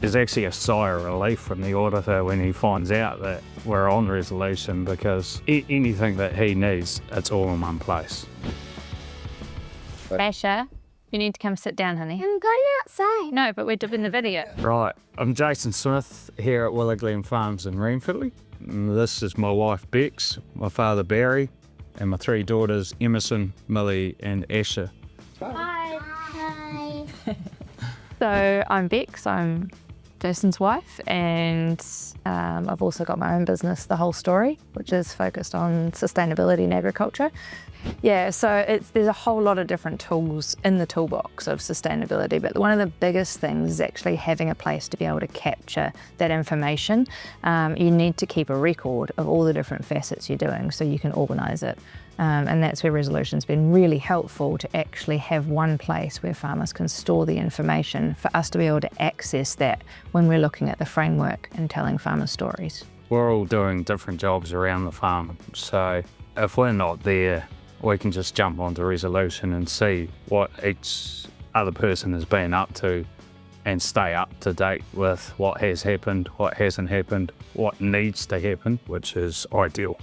There's actually a sigh of relief from the auditor when he finds out that we're on resolution, because anything that he needs, it's all in one place. Basha, you need to come sit down, honey. I'm going outside. No, but we're doing the video. Right, I'm Becs Smith here at Willowglen Farms in Ranfurly. This is my wife Becs, my father Barry, and my three daughters Emerson, Millie and Asher. Hi. Hi. So I'm Becs, I'm Jason's wife, and I've also got my own business, The Whole Story, which is focused on sustainability in agriculture. Yeah, so there's a whole lot of different tools in the toolbox of sustainability, but one of the biggest things is actually having a place to be able to capture that information. You need to keep a record of all the different facets you're doing so you can organise it. And that's where Resolution's been really helpful, to actually have one place where farmers can store the information for us to be able to access that when we're looking at the framework and telling farmer stories. We're all doing different jobs around the farm, so if we're not there, we can just jump onto Resolution and see what each other person has been up to and stay up to date with what has happened, what hasn't happened, what needs to happen, which is ideal.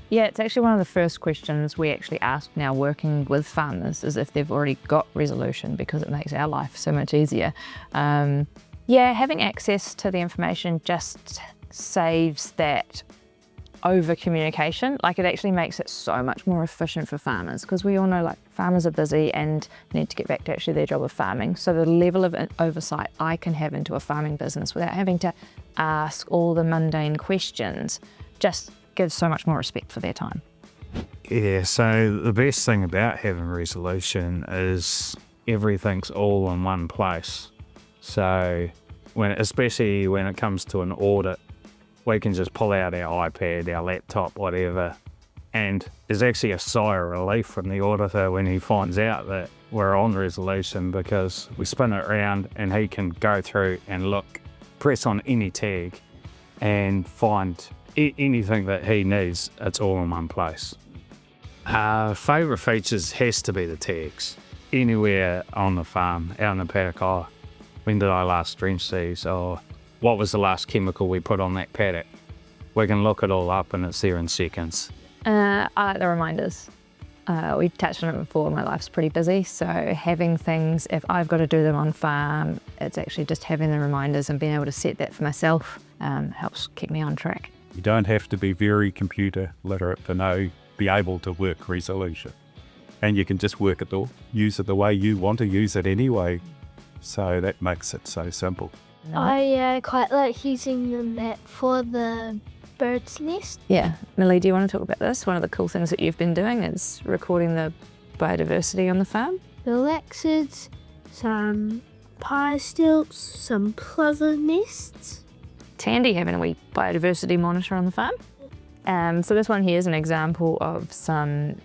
Yeah, it's actually one of the first questions we actually ask now working with farmers, is if they've already got Resolution, because it makes our life so much easier. Yeah, having access to the information just saves that over communication. Like, it actually makes it so much more efficient for farmers, because we all know, like, farmers are busy and need to get back to actually their job of farming. So the level of oversight I can have into a farming business without having to ask all the mundane questions just gives so much more respect for their time. Yeah, so the best thing about having Resolution is everything's all in one place. So especially when it comes to an audit, we can just pull out our iPad, our laptop, whatever, and there's actually a sigh of relief from the auditor when he finds out that we're on Resolution, because we spin it around and he can go through and look, press on any tag and find anything that he needs. It's all in one place. Favourite features has to be the tags. Anywhere on the farm, out in the paddock, when did I last drench these, or what was the last chemical we put on that paddock? We can look it all up and it's there in seconds. I like the reminders. We touched on it before, my life's pretty busy, so having things, if I've got to do them on farm, it's actually just having the reminders and being able to set that for myself helps keep me on track. You don't have to be very computer literate to be able to work Resolution. And you can just work it all, use it the way you want to use it anyway. So that makes it so simple. I quite like using the map for the bird's nest. Yeah, Millie, do you want to talk about this? One of the cool things that you've been doing is recording the biodiversity on the farm. Relaxes, some pie stilts, some plover nests. It's handy having a wee biodiversity monitor on the farm. So this one here is an example of some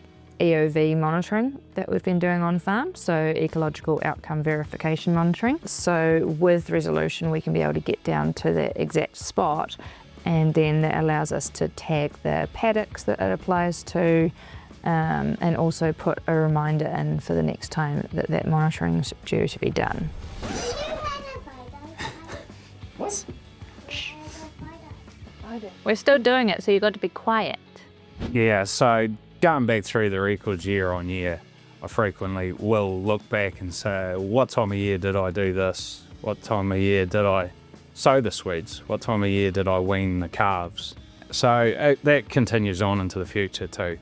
EOV monitoring that we've been doing on farm, so ecological outcome verification monitoring. So with Resolution we can be able to get down to the exact spot, and then that allows us to tag the paddocks that it applies to, and also put a reminder in for the next time that monitoring is due to be done. What? We're still doing it, so you've got to be quiet. Yeah, so going back through the records year on year, I frequently will look back and say, what time of year did I do this? What time of year did I sow the Swedes? What time of year did I wean the calves? So that continues on into the future too.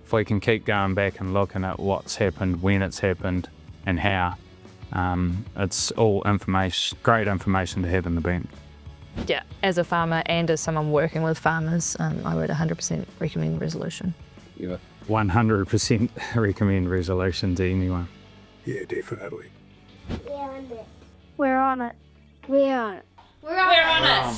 If we can keep going back and looking at what's happened, when it's happened, and how, it's all information, great information to have in the bank. Yeah, as a farmer and as someone working with farmers, I would 100% recommend Resolution. Yeah. 100% recommend Resolution to anyone. Yeah, definitely. We're on it. We're on it. We're on it.